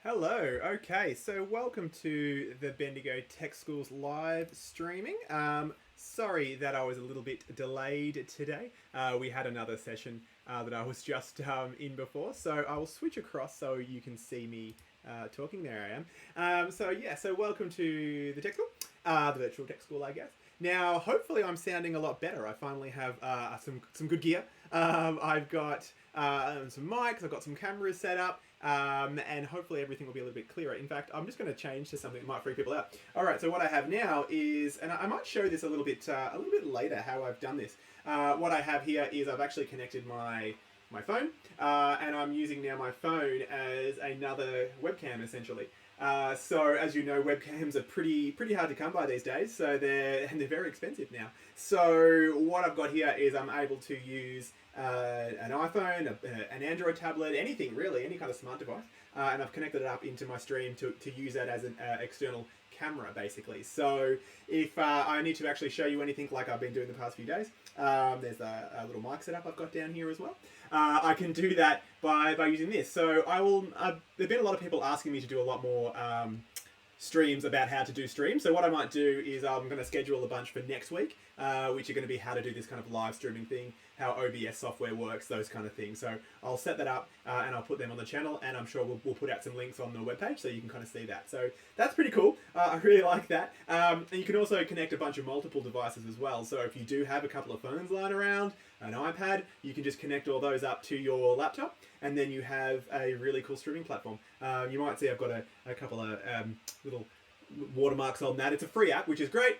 Hello. Okay, so welcome to the Bendigo Tech Schools live streaming. Sorry that I was a little bit delayed today. We had another session that I was just in before, so I will switch across so you can see me talking. There I am. So welcome to the Tech School, the virtual Tech School, I guess. Now, hopefully, I'm sounding a lot better. I finally have some good gear. I've got some mics. I've got some cameras set up. And hopefully everything will be a little bit clearer. In fact, I'm just going to change to something that might freak people out. All right, so what I have now is, and I might show this a little bit later how I've done this. What I have here is I've actually connected my phone, and I'm using now my phone as another webcam essentially. So as you know, webcams are pretty hard to come by these days. So they're very expensive now. So what I've got here is I'm able to use an iPhone, an Android tablet, anything really, any kind of smart device, and I've connected it up into my stream to use that as an external camera basically. So if I need to actually show you anything like I've been doing the past few days, there's a little mic setup I've got down here as well. I can do that by using this. So there've been a lot of people asking me to do a lot more streams about how to do streams. So what I might do is I'm going to schedule a bunch for next week, which are going to be how to do this kind of live streaming thing, how OBS software works, those kind of things. So I'll set that up and I'll put them on the channel, and I'm sure we'll put out some links on the webpage so you can kind of see that. So that's pretty cool. I really like that. And you can also connect a bunch of multiple devices as well. So if you do have a couple of phones lying around, an iPad, you can just connect all those up to your laptop, and then you have a really cool streaming platform. You might see I've got a couple of little watermarks on that. It's a free app, which is great.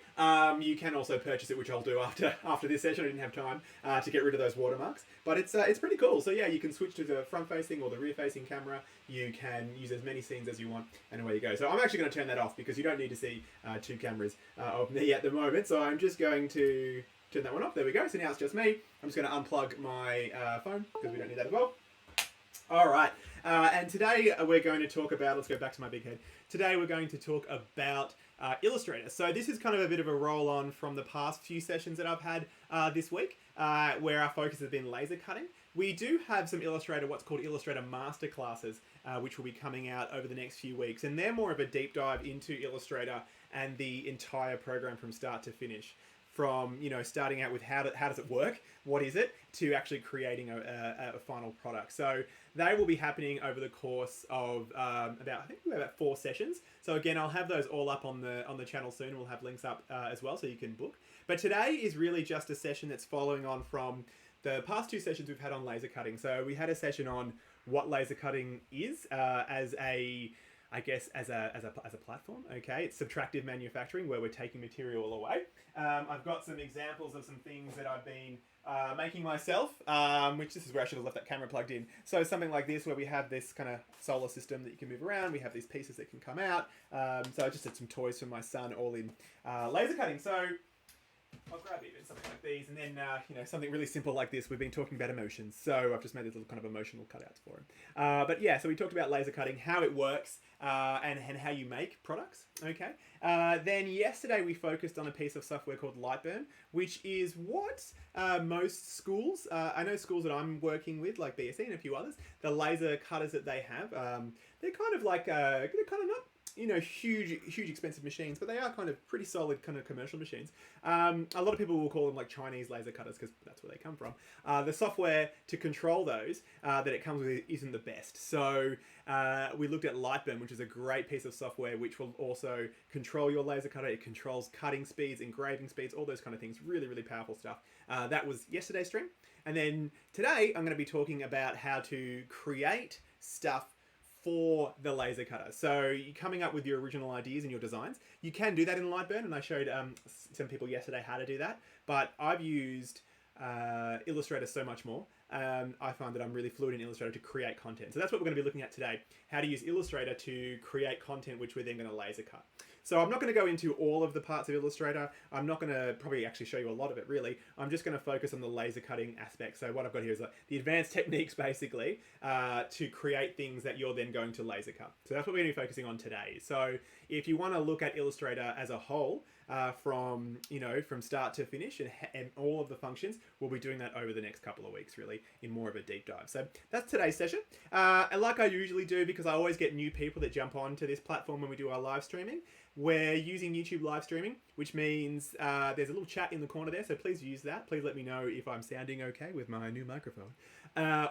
You can also purchase it, which I'll do after this session. I didn't have time to get rid of those watermarks, but it's pretty cool. So yeah, you can switch to the front-facing or the rear-facing camera. You can use as many scenes as you want, and away you go. So I'm actually going to turn that off because you don't need to see two cameras of me at the moment. So I'm just going to turn that one off. There we go. So now it's just me. I'm just going to unplug my phone because we don't need that as well. All right, and today we're going to talk about, let's go back to my big head. Today we're going to talk about Illustrator. So this is kind of a bit of a roll on from the past few sessions that I've had this week, where our focus has been laser cutting. We do have some Illustrator, what's called Illustrator Masterclasses, which will be coming out over the next few weeks. And they're more of a deep dive into Illustrator and the entire program from start to finish. From starting out with how does it work, what is it, to actually creating a final product. So they will be happening over the course of about 4 sessions. So again, I'll have those all up on the channel soon. We'll have links up as well, so you can book. But today is really just a session that's following on from the past 2 sessions we've had on laser cutting. So we had a session on what laser cutting is as a platform. Okay, it's subtractive manufacturing, where we're taking material away. I've got some examples of some things that I've been making myself, which this is where I should have left that camera plugged in. So something like this, where we have this kind of solar system that you can move around. We have these pieces that can come out. So I just had some toys for my son, all in laser cutting. So I'll grab even something like these, and then something really simple like this. We've been talking about emotions, so I've just made these little kind of emotional cutouts for him. But yeah, so we talked about laser cutting, how it works, and how you make products. Okay. Then yesterday we focused on a piece of software called Lightburn, which is what most schools, I know schools that I'm working with, like BSE and a few others, the laser cutters that they have, they're kind of like they're kind of not huge expensive machines, but they are kind of pretty solid kind of commercial machines. A lot of people will call them like Chinese laser cutters because that's where they come from. The software to control those that it comes with isn't the best. So we looked at Lightburn, which is a great piece of software which will also control your laser cutter. It controls cutting speeds, engraving speeds, all those kind of things. Really, really powerful stuff. That was yesterday's stream. And then today I'm going to be talking about how to create stuff for the laser cutter. So you're coming up with your original ideas and your designs. You can do that in Lightburn, and I showed some people yesterday how to do that. But I've used Illustrator so much more. I find that I'm really fluent in Illustrator to create content. So that's what we're going to be looking at today. How to use Illustrator to create content, which we're then going to laser cut. So I'm not going to go into all of the parts of Illustrator. I'm not going to probably actually show you a lot of it, really. I'm just going to focus on the laser cutting aspect. So what I've got here is the advanced techniques, basically, to create things that you're then going to laser cut. So that's what we're going to be focusing on today. So if you want to look at Illustrator as a whole, from from start to finish, and all of the functions. We'll be doing that over the next couple of weeks, really, in more of a deep dive. So that's today's session. And like I usually do, because I always get new people that jump onto this platform when we do our live streaming, we're using YouTube live streaming, which means there's a little chat in the corner there, so please use that. Please let me know if I'm sounding okay with my new microphone.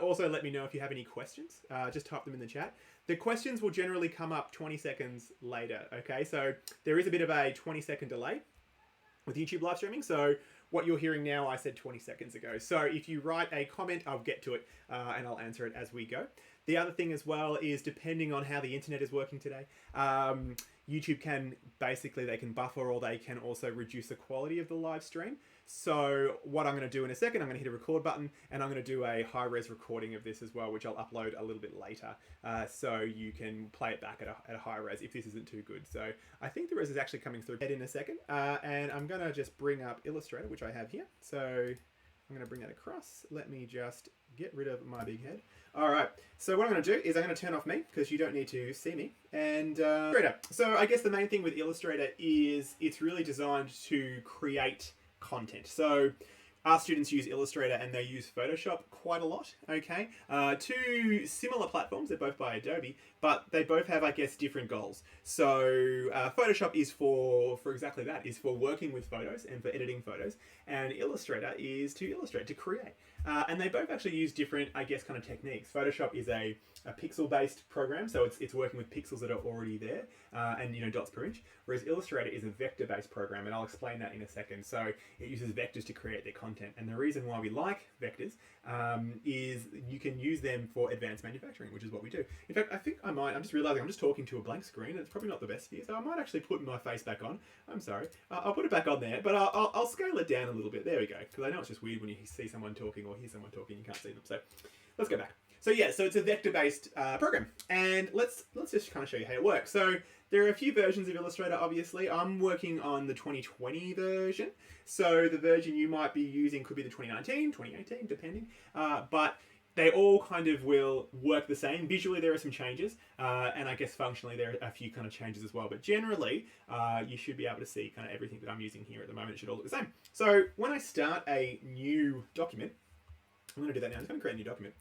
Also, let me know if you have any questions. Just type them in the chat. The questions will generally come up 20 seconds later, okay? So there is a bit of a 20-second delay with YouTube live streaming, so what you're hearing now, I said 20 seconds ago. So if you write a comment, I'll get to it and I'll answer it as we go. The other thing as well is, depending on how the internet is working today, YouTube can they can buffer, or they can also reduce the quality of the live stream. So what I'm going to do in a second, I'm going to hit a record button, and I'm going to do a high-res recording of this as well, which I'll upload a little bit later, so you can play it back at a high res if this isn't too good. So I think the res is actually coming through in a second, and I'm going to just bring up Illustrator, which I have here. So I'm going to bring that across. Let me just get rid of my big head. All right, so what I'm going to do is I'm going to turn off me, because you don't need to see me. And Illustrator. So I guess the main thing with Illustrator is it's really designed to create content. So our students use Illustrator and they use Photoshop quite a lot, okay? Two similar platforms, they're both by Adobe, but they both have, I guess, different goals. So Photoshop is for exactly that, is for working with photos and for editing photos, and Illustrator is to illustrate, to create. And they both actually use different, I guess, kind of techniques. Photoshop is a pixel-based program, so it's working with pixels that are already there, and dots per inch. Whereas Illustrator is a vector-based program, and I'll explain that in a second. So it uses vectors to create their content, and the reason why we like vectors is you can use them for advanced manufacturing, which is what we do. In fact, I think I'm just realizing I'm just talking to a blank screen. It's probably not the best for you, so I might actually put my face back on. I'm sorry. I'll put it back on there, but I'll scale it down a little bit. There we go, because I know it's just weird when you see someone talking or hear someone talking, you can't see them. So let's go back. So yeah, so it's a vector-based program, and let's just kind of show you how it works. So there are a few versions of Illustrator, obviously. I'm working on the 2020 version, so the version you might be using could be the 2019, 2018, depending. But they all kind of will work the same. Visually, there are some changes, and I guess functionally there are a few kind of changes as well. But generally, you should be able to see kind of everything that I'm using here at the moment. It should all look the same. So when I start a new document, I'm going to do that now. I'm just going to create a new document.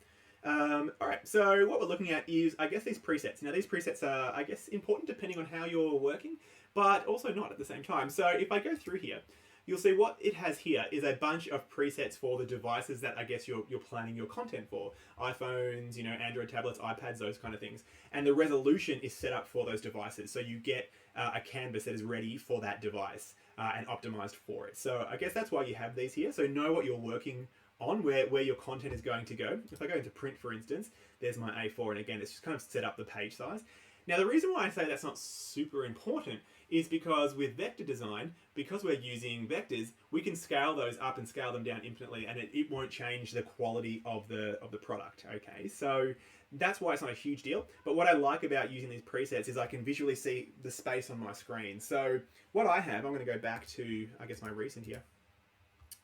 All right, so what we're looking at is, I guess, these presets. Now, these presets are, I guess, important depending on how you're working, but also not at the same time. So if I go through here, you'll see what it has here is a bunch of presets for the devices that I guess you're planning your content for. iPhones, Android tablets, iPads, those kind of things. And the resolution is set up for those devices. So you get a canvas that is ready for that device and optimized for it. So I guess that's why you have these here. So know what you're working on, where your content is going to go. If I go into print, for instance, there's my A4, and again, it's just kind of set up the page size. Now, the reason why I say that's not super important is because with vector design, because we're using vectors, we can scale those up and scale them down infinitely, and it won't change the quality of the product, okay? So that's why it's not a huge deal. But what I like about using these presets is I can visually see the space on my screen. So what I have, I'm going to go back to, I guess, my recent here,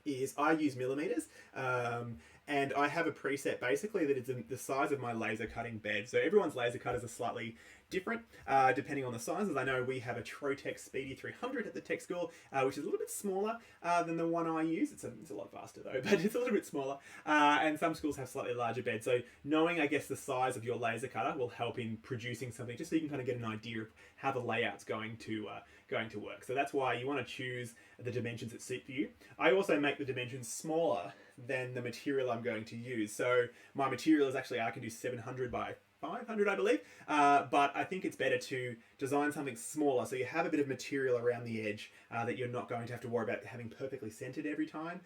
is I use millimeters, and I have a preset basically that is the size of my laser cutting bed. So everyone's laser cutters are slightly different depending on the sizes. I know we have a Trotec Speedy 300 at the tech school, which is a little bit smaller than the one I use. It's a lot faster though, but it's a little bit smaller. And some schools have slightly larger beds. So knowing, I guess, the size of your laser cutter will help in producing something, just so you can kind of get an idea of how the layout's going to work. So that's why you want to choose the dimensions that suit for you. I also make the dimensions smaller than the material I'm going to use. So my material is actually, I can do 700 by 500, I believe, but I think it's better to design something smaller so you have a bit of material around the edge that you're not going to have to worry about having perfectly centered every time.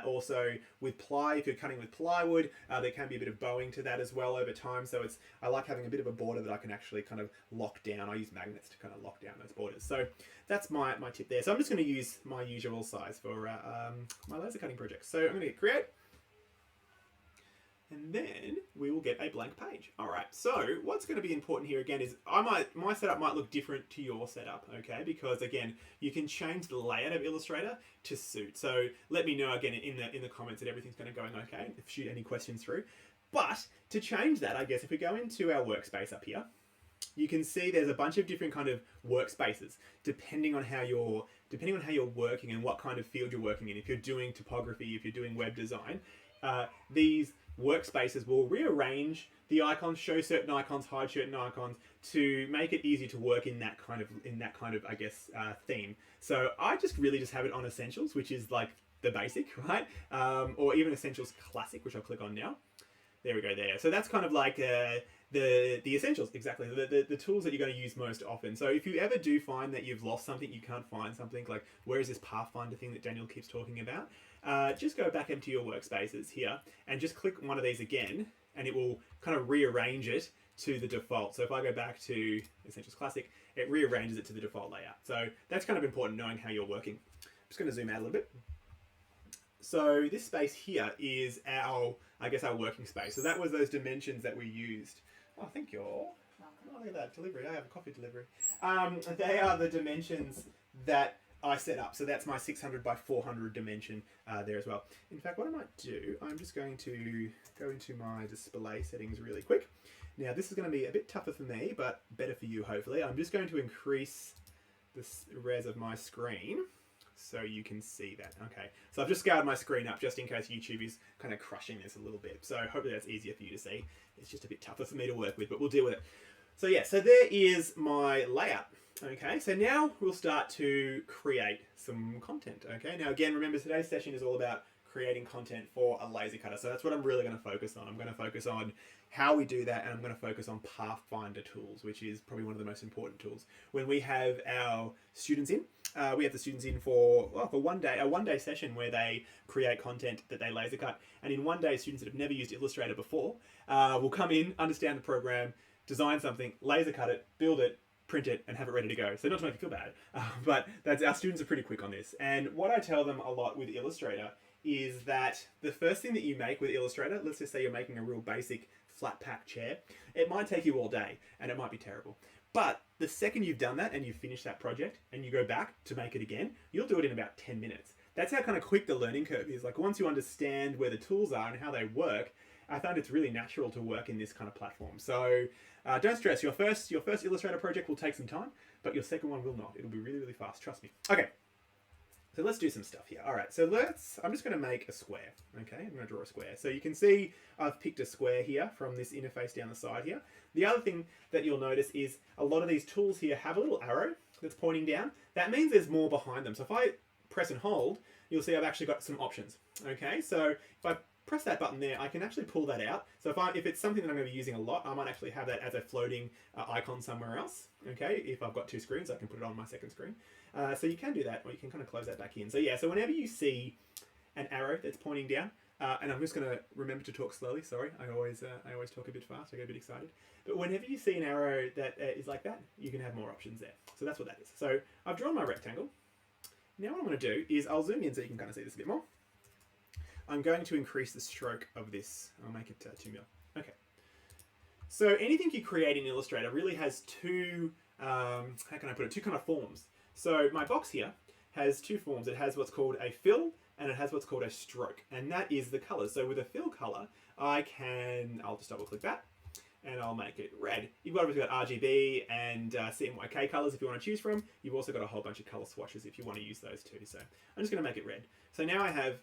Also with ply, if you're cutting with plywood, there can be a bit of bowing to that as well over time, so I like having a bit of a border that I can actually kind of lock down. I use magnets to kind of lock down those borders. So that's my tip there. So I'm just going to use my usual size for my laser cutting project. So I'm going to hit create, and then we will get a blank page. All right, so what's going to be important here again is my setup might look different to your setup, okay? Because again, you can change the layout of Illustrator to suit. So let me know again in the comments that everything's going to go okay. Shoot any questions through. But to change that, I guess if we go into our workspace up here, you can see there's a bunch of different kind of workspaces depending on how you're depending on how you're working and what kind of field you're working in, if you're doing typography, if you're doing web design, these workspaces will rearrange the icons, show certain icons, hide certain icons to make it easier to work in that kind of I guess theme. So I just really just have it on Essentials, which is like the basic, right? Or even Essentials Classic, which I'll click on now. There we go there. So that's kind of like the essentials, exactly. The tools that you're going to use most often. So if you ever do find that you've lost something, you can't find something, like where is this Pathfinder thing that Daniel keeps talking about, just go back into your workspaces here and just click one of these again, and it will kind of rearrange it to the default. So if I go back to Essentials Classic, it rearranges it to the default layout. So that's kind of important, knowing how you're working. I'm just going to zoom out a little bit. So this space here is our working space. So that was those dimensions that we used. Oh, thank you all. Oh, look at that delivery. I have a coffee delivery. They are the dimensions that I set up. So that's my 600 by 400 dimension there as well. In fact, what I might do, I'm just going to go into my display settings really quick. Now, this is going to be a bit tougher for me, but better for you, hopefully. I'm just going to increase the res of my screen so you can see that. Okay, so I've just scaled my screen up just in case YouTube is kind of crushing this a little bit. So hopefully that's easier for you to see. It's just a bit tougher for me to work with, but we'll deal with it. So yeah, so there is my layout. Okay, so now we'll start to create some content. Okay, now again, remember today's session is all about creating content for a laser cutter. So that's what I'm really going to focus on. I'm going to focus on how we do that, and I'm going to focus on Pathfinder Tools, which is probably one of the most important tools. When we have our students in, we have the students in for a one-day session where they create content that they laser cut. And in one day, students that have never used Illustrator before will come in, understand the program, design something, laser cut it, build it, print it, and have it ready to go. So not to make you feel bad, but our students are pretty quick on this. And what I tell them a lot with Illustrator is that the first thing that you make with Illustrator, let's just say you're making a real basic flat pack chair, it might take you all day and it might be terrible. But the second you've done that and you've finished that project and you go back to make it again, you'll do it in about 10 minutes. That's how kind of quick the learning curve is. Like once you understand where the tools are and how they work, I find it's really natural to work in this kind of platform. So don't stress, your first Illustrator project will take some time, but your second one will not. It'll be really, really fast, trust me. Okay. So let's do some stuff here. All right, so I'm just going to make a square, okay? I'm going to draw a square. So you can see I've picked a square here from this interface down the side here. The other thing that you'll notice is a lot of these tools here have a little arrow that's pointing down. That means there's more behind them. So if I press and hold, you'll see I've actually got some options, okay? So if I press that button there, I can actually pull that out. So if it's something that I'm going to be using a lot, I might actually have that as a floating icon somewhere else, okay? If I've got two screens, I can put it on my second screen. So you can do that, or you can kind of close that back in. So yeah, so whenever you see an arrow that's pointing down, and I'm just going to remember to talk slowly, sorry, I always talk a bit fast, I get a bit excited. But whenever you see an arrow that is like that, you can have more options there. So that's what that is. So I've drawn my rectangle. Now what I'm going to do is I'll zoom in so you can kind of see this a bit more. I'm going to increase the stroke of this. I'll make it 2 mil. Okay. So anything you create in Illustrator really has two, how can I put it, two kind of forms. So my box here has two forms. It has what's called a fill and it has what's called a stroke. And that is the colors. So with a fill color, I'll just double click that and I'll make it red. You've obviously got RGB and CMYK colors if you want to choose from. You've also got a whole bunch of color swatches if you want to use those too. So I'm just going to make it red. So now I have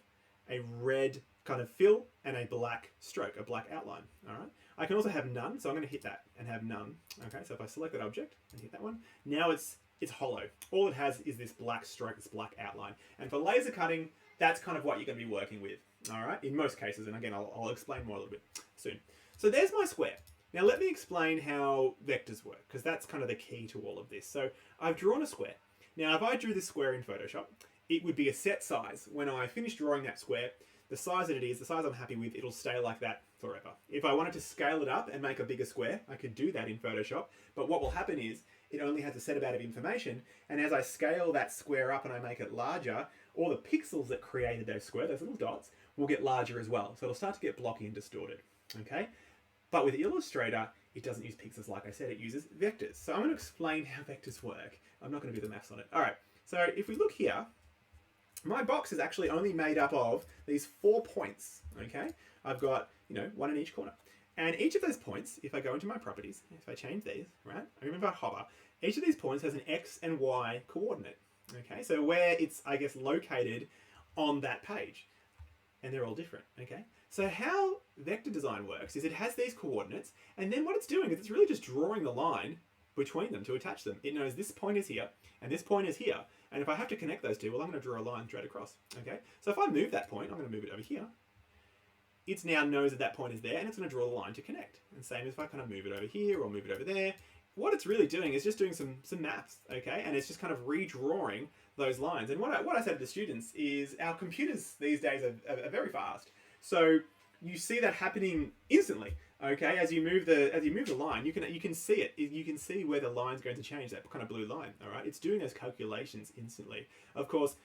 a red kind of fill and a black stroke, a black outline. All right. I can also have none, so I'm going to hit that and have none. Okay, so if I select that object and hit that one, now it's hollow. All it has is this black stroke, this black outline. And for laser cutting, that's kind of what you're going to be working with. All right, in most cases, and again, I'll explain more a little bit soon. So there's my square. Now let me explain how vectors work, because that's kind of the key to all of this. So I've drawn a square. Now if I drew this square in Photoshop, it would be a set size. When I finish drawing that square, the size that it is, the size I'm happy with, it'll stay like that forever. If I wanted to scale it up and make a bigger square, I could do that in Photoshop. But what will happen is it only has a set amount of information. And as I scale that square up and I make it larger, all the pixels that created those square, those little dots, will get larger as well. So it'll start to get blocky and distorted, okay? But with Illustrator, it doesn't use pixels like I said, it uses vectors. So I'm going to explain how vectors work. I'm not going to do the maths on it. All right, so if we look here, my box is actually only made up of these 4 points, okay? I've got, one in each corner. And each of those points, if I go into my properties, if I change these, right? I remember I hover, each of these points has an X and Y coordinate, Okay, so where it's, I guess, located on that page. And they're all different, okay? So how vector design works is it has these coordinates, and then what it's doing is it's really just drawing the line between them to attach them. It knows this point is here, and this point is here. And if I have to connect those two, well, I'm going to draw a line straight across, okay? So if I move that point, I'm going to move it over here. It now knows that that point is there, and it's going to draw the line to connect. And same if I kind of move it over here or move it over there. What it's really doing is just doing some maths, okay? And it's just kind of redrawing those lines. And what I said to the students is our computers these days are very fast. So you see that happening instantly, okay? As you move the line, you can see it. You can see where the line's going to change, that kind of blue line, all right? It's doing those calculations instantly. Of course,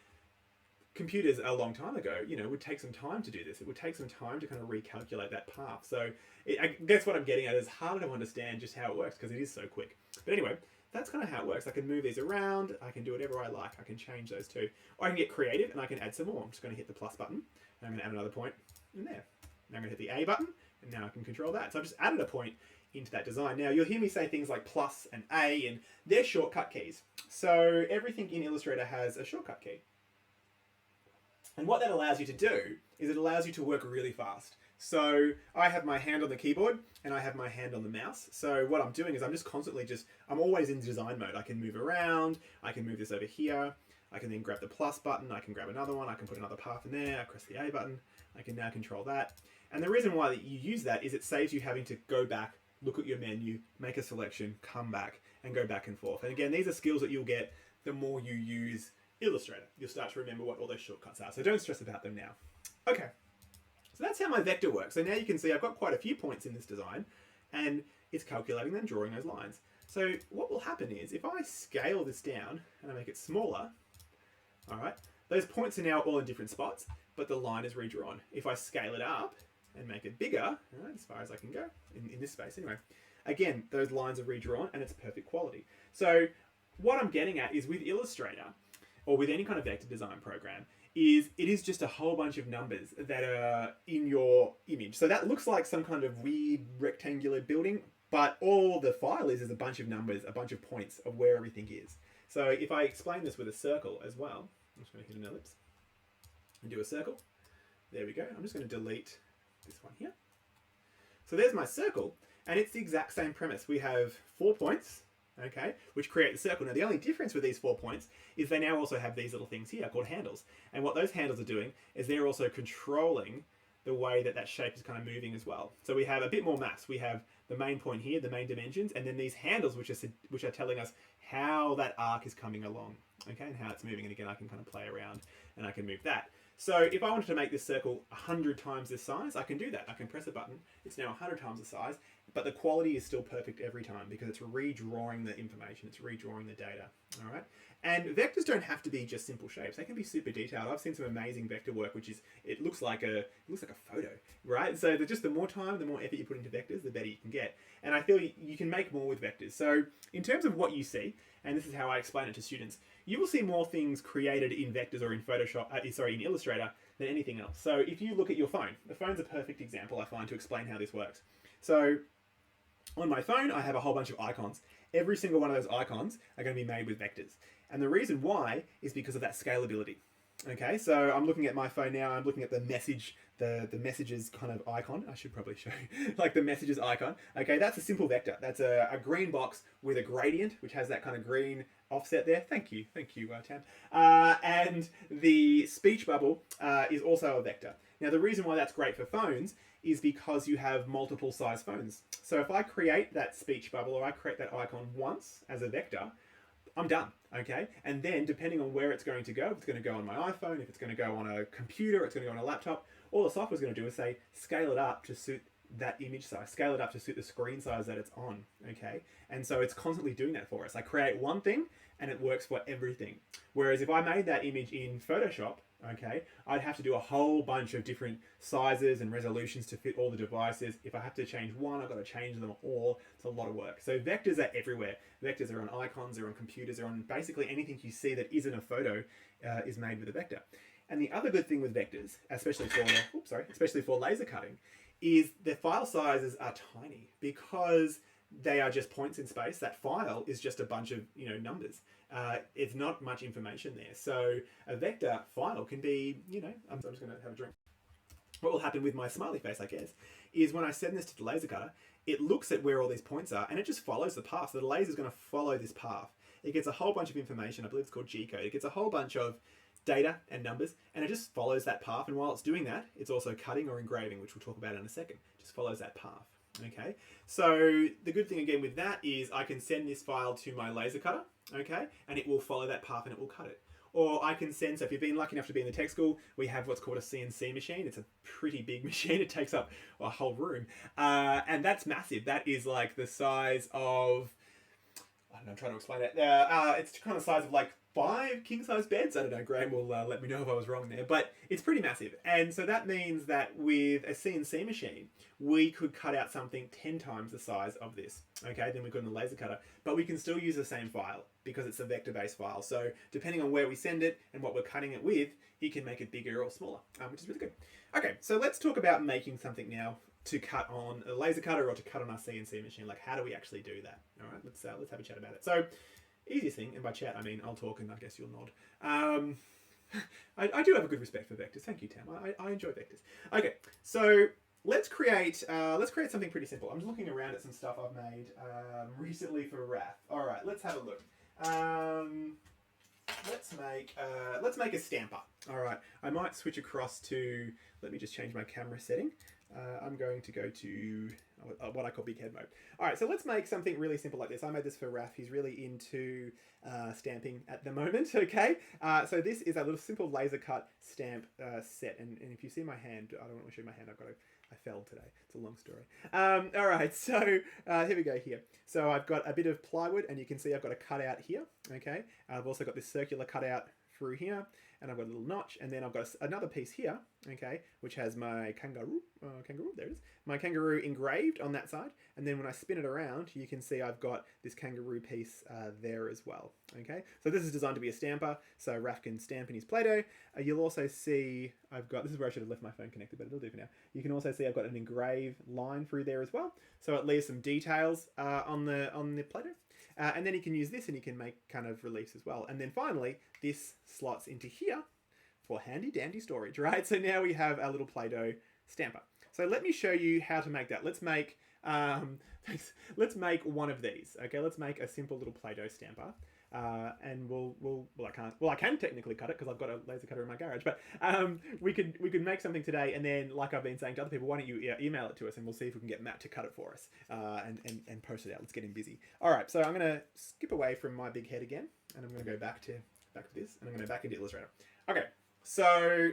computers a long time ago, would take some time to do this. It would take some time to kind of recalculate that path. So I guess what I'm getting at is harder to understand just how it works because it is so quick. But anyway, that's kind of how it works. I can move these around. I can do whatever I like. I can change those two. Or I can get creative and I can add some more. I'm just going to hit the plus button. And I'm going to add another point in there. Now I'm going to hit the A button and now I can control that. So I've just added a point into that design. Now you'll hear me say things like plus and A, and they're shortcut keys. So everything in Illustrator has a shortcut key. And what that allows you to do is it allows you to work really fast. So I have my hand on the keyboard and I have my hand on the mouse. So what I'm doing is I'm just constantly I'm always in design mode. I can move around, I can move this over here, I can then grab the plus button, I can grab another one, I can put another path in there, I press the A button, I can now control that. And the reason why you use that is it saves you having to go back, look at your menu, make a selection, come back, and go back and forth. And again, these are skills that you'll get the more you use Illustrator. You'll start to remember what all those shortcuts are. So don't stress about them now. Okay, so that's how my vector works. So now you can see I've got quite a few points in this design and it's calculating and drawing those lines. So what will happen is if I scale this down and I make it smaller, all right, those points are now all in different spots, but the line is redrawn. If I scale it up and make it bigger, all right, as far as I can go in this space anyway, again, those lines are redrawn and it's perfect quality. So what I'm getting at is with Illustrator, or with any kind of vector design program, it is just a whole bunch of numbers that are in your image. So that looks like some kind of weird rectangular building, but all the file is a bunch of numbers, a bunch of points of where everything is. So if I explain this with a circle as well, I'm just going to hit an ellipse and do a circle. There we go. I'm just going to delete this one here. So there's my circle, and it's the exact same premise. We have 4 points, okay, which create the circle. Now the only difference with these 4 points is they now also have these little things here called handles. And what those handles are doing is they're also controlling the way that shape is kind of moving as well. So we have a bit more maths. We have the main point here, the main dimensions, and then these handles which are telling us how that arc is coming along, okay, and how it's moving. And again, I can kind of play around and I can move that. So if I wanted to make this circle 100 times this size, I can do that. I can press a button. It's now 100 times the size, but the quality is still perfect every time because it's redrawing the information. It's redrawing the data, all right? And vectors don't have to be just simple shapes. They can be super detailed. I've seen some amazing vector work, which is, it looks like a photo, right? So the more time, the more effort you put into vectors, the better you can get. And I feel you can make more with vectors. So in terms of what you see, and this is how I explain it to students, you will see more things created in vectors or in in Illustrator than anything else. So if you look at your phone, the phone's a perfect example I find to explain how this works. So on my phone, I have a whole bunch of icons. Every single one of those icons are going to be made with vectors. And the reason why is because of that scalability. Okay, so I'm looking at my phone now, I'm looking at the messages kind of icon. I should probably show you, like the messages icon. Okay, that's a simple vector. That's a green box with a gradient, which has that kind of green offset there. Thank you, Tam. And the speech bubble is also a vector. Now, the reason why that's great for phones is because you have multiple size phones. So if I create that speech bubble or I create that icon once as a vector, I'm done, okay? And then depending on where it's going to go, if it's going to go on my iPhone, if it's going to go on a computer, it's going to go on a laptop, all the software's going to do is say, scale it up to suit that image size, scale it up to suit the screen size that it's on, okay? And so it's constantly doing that for us. I create one thing and it works for everything. Whereas if I made that image in Photoshop, okay, I'd have to do a whole bunch of different sizes and resolutions to fit all the devices. If I have to change one, I've got to change them all. It's a lot of work. So vectors are everywhere. Vectors are on icons, they're on computers, they're on basically anything you see that isn't a photo is made with a vector. And the other good thing with vectors, especially for laser cutting, is their file sizes are tiny because they are just points in space. That file is just a bunch of, you know, numbers. It's not much information there. So a vector file can be, you know, I'm just going to have a drink. What will happen with my smiley face, I guess, is when I send this to the laser cutter, it looks at where all these points are and it just follows the path. So the laser is going to follow this path. It gets a whole bunch of information. I believe it's called G-code. It gets a whole bunch of data and numbers, and it just follows that path. And while it's doing that, it's also cutting or engraving, which we'll talk about in a second. It just follows that path. Okay, so the good thing again with that is I can send this file to my laser cutter, okay, and it will follow that path and it will cut it. Or I can send, so if you've been lucky enough to be in the tech school, we have what's called a CNC machine. It's a pretty big machine. It takes up a whole room. And that's massive. That is like the size of, I don't know, I'm trying to explain it. It's kind of the size of like 5 king-size beds. I don't know, Graham will let me know if I was wrong there. But it's pretty massive. And so that means that with a CNC machine, we could cut out something 10 times the size of this. Okay, then we could in the laser cutter. But we can still use the same file because it's a vector-based file. So depending on where we send it and what we're cutting it with, you can make it bigger or smaller, which is really good. Okay, so let's talk about making something now to cut on a laser cutter or to cut on our CNC machine. Like, how do we actually do that? All right, let's have a chat about it. So, easiest thing, and by chat I mean I'll talk and I guess you'll nod. I do have a good respect for vectors. Thank you, Tam. I enjoy vectors. Okay, so let's create something pretty simple. I'm just looking around at some stuff I've made recently for Wrath. All right, let's have a look. Let's make a stamper. All right, I might switch across to. Let me just change my camera setting. I'm going to go to what I call big head mode. All right, so let's make something really simple like this. I made this for Raf. He's really into stamping at the moment, okay? So this is a little simple laser cut stamp set. And if you see my hand, I don't want to show my hand. I fell today. It's a long story. All right, so here we go here. So I've got a bit of plywood and you can see I've got a cutout here, okay? I've also got this circular cutout through here, and I've got a little notch, and then I've got another piece here, okay, which has my kangaroo, there it is, my kangaroo engraved on that side, and then when I spin it around, you can see I've got this kangaroo piece there as well, okay. So this is designed to be a stamper, so Raf can stamp in his Play-Doh. You'll also see I've got, this is where I should have left my phone connected, but it'll do for now. You can also see I've got an engrave line through there as well, so it leaves some details on the Play-Doh. And then you can use this and you can make kind of reliefs as well. And then finally, this slots into here for handy dandy storage, right? So now we have our little Play-Doh stamper. So let me show you how to make that. Let's make one of these, okay? Let's make a simple little Play-Doh stamper. And I can technically cut it because I've got a laser cutter in my garage, but we could make something today, and then, like I've been saying to other people, why don't you email it to us and we'll see if we can get Matt to cut it for us and post it out. Let's get him busy. All right, so I'm going to skip away from my big head again, and I'm going to go back to this, and I'm going to go back into Illustrator. Okay, so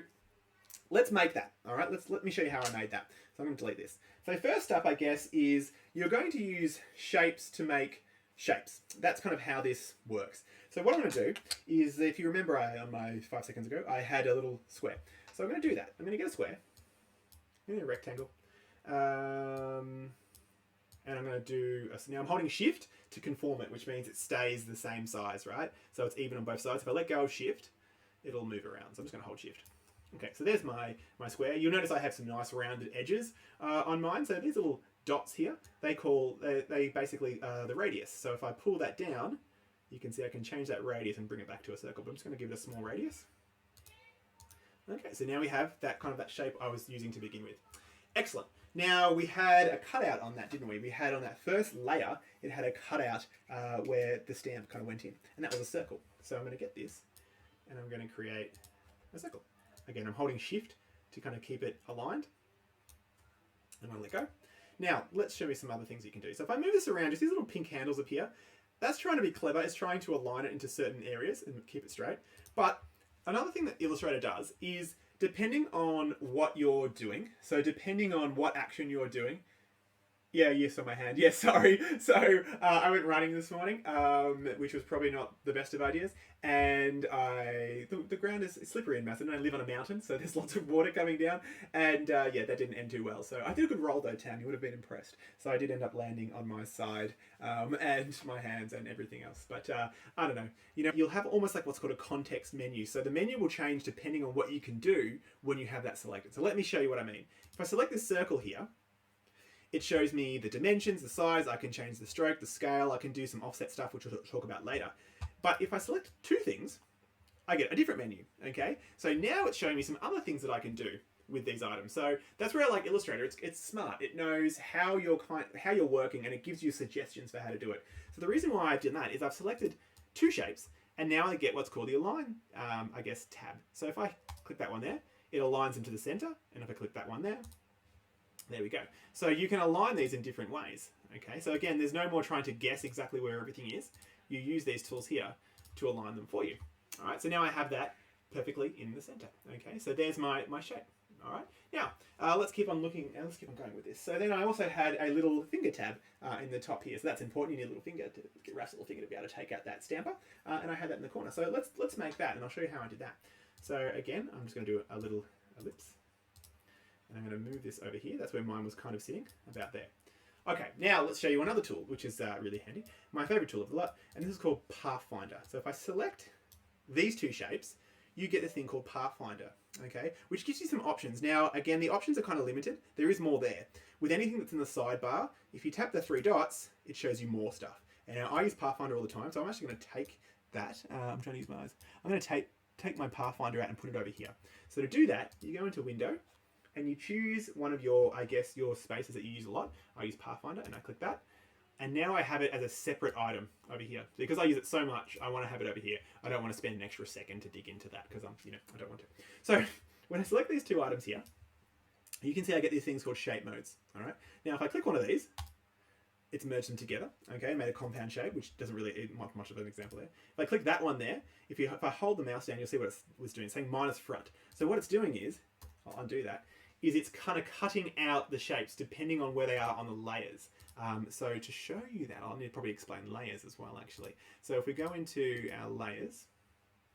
let's make that. All right, let me show you how I made that. So I'm going to delete this. So first up, I guess, is you're going to use shapes to make shapes. That's kind of how this works. So what I'm going to do is, if you remember on my 5 seconds ago, I had a little square. So I'm going to do that. I'm going to get a square, I'm going to get a rectangle, and I'm going to do, now I'm holding shift to conform it, which means it stays the same size, right? So it's even on both sides. If I let go of shift, it'll move around. So I'm just going to hold shift. Okay, so there's my square. You'll notice I have some nice rounded edges on mine. So these little dots here, they basically the radius. So if I pull that down, you can see I can change that radius and bring it back to a circle. But I'm just going to give it a small radius. Okay, so now we have that shape I was using to begin with. Excellent. Now we had a cutout on that, didn't we? We had on that first layer, it had a cutout where the stamp kind of went in, and that was a circle. So I'm going to get this, and I'm going to create a circle. Again, I'm holding shift to kind of keep it aligned. I'm going to let go. Now, let's show you some other things you can do. So if I move this around, just these little pink handles appear. That's trying to be clever. It's trying to align it into certain areas and keep it straight. But another thing that Illustrator does is, depending on what you're doing, so depending on what action you're doing, yeah, you saw my hand. Yeah, sorry. So I went running this morning, which was probably not the best of ideas. And the ground is slippery in Macedon. I live on a mountain, so there's lots of water coming down. And yeah, that didn't end too well. So I did a good roll though, Tam. You would have been impressed. So I did end up landing on my side and my hands and everything else. But I don't know. You know, you'll have almost like what's called a context menu. So the menu will change depending on what you can do when you have that selected. So let me show you what I mean. If I select this circle here, it shows me the dimensions, the size, I can change the stroke, the scale, I can do some offset stuff, which we'll talk about later. But if I select two things, I get a different menu, okay? So now it's showing me some other things that I can do with these items. So that's where I like Illustrator. It's smart. It knows how you're working, and it gives you suggestions for how to do it. So the reason why I've done that is I've selected two shapes, and now I get what's called the Align, I guess, tab. So if I click that one there, it aligns them to the center, and if I click that one there we go. So you can align these in different ways, okay? So again, there's no more trying to guess exactly where everything is. You use these tools here to align them for you. All right, so now I have that perfectly in the center, okay? So there's my shape. All right, now let's keep on looking and let's keep on going with this. So then I also had a little finger tab in the top here. So that's important. You need a little finger to get Raf's little finger to be able to take out that stamper. And I had that in the corner. So let's make that, and I'll show you how I did that. So again, I'm just going to do a little ellipse, and I'm going to move this over here. That's where mine was kind of sitting, about there. Okay, now let's show you another tool, which is really handy. My favorite tool of the lot, and this is called Pathfinder. So if I select these two shapes, you get this thing called Pathfinder, okay? Which gives you some options. Now, again, the options are kind of limited. There is more there. With anything that's in the sidebar, if you tap the three dots, it shows you more stuff. And I use Pathfinder all the time, so I'm actually going to take that. I'm trying to use my eyes. I'm going to take my Pathfinder out and put it over here. So to do that, you go into Window, and you choose one of your, I guess, your spaces that you use a lot. I use Pathfinder, and I click that. And now I have it as a separate item over here. Because I use it so much, I want to have it over here. I don't want to spend an extra second to dig into that because I don't want to. So when I select these two items here, you can see I get these things called shape modes. All right. Now if I click one of these, it's merged them together. Okay, made a compound shape, which doesn't really much of an example there. If I click that one there, if I hold the mouse down, you'll see what it was doing. It's saying minus front. So what it's doing is, I'll undo that, is it's kind of cutting out the shapes depending on where they are on the layers. So to show you that, I'll need to probably explain layers as well, actually. So if we go into our layers,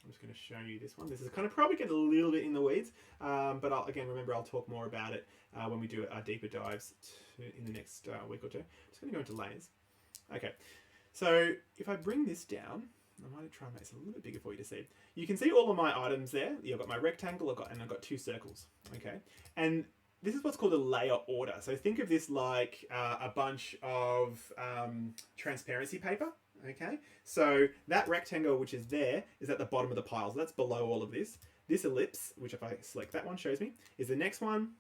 I'm just going to show you this one. This is kind of probably getting a little bit in the weeds, but again, remember, I'll talk more about it when we do our deeper dives in the next week or two. Just going to go into layers. Okay, so if I bring this down, I might try and make this a little bit bigger for you to see. You can see all of my items there. I've got my rectangle, and I've got two circles. Okay, and this is what's called a layer order. So think of this like a bunch of transparency paper. Okay, so that rectangle which is there is at the bottom of the pile. So that's below all of this. This ellipse, which if I select that one shows me, is the next one,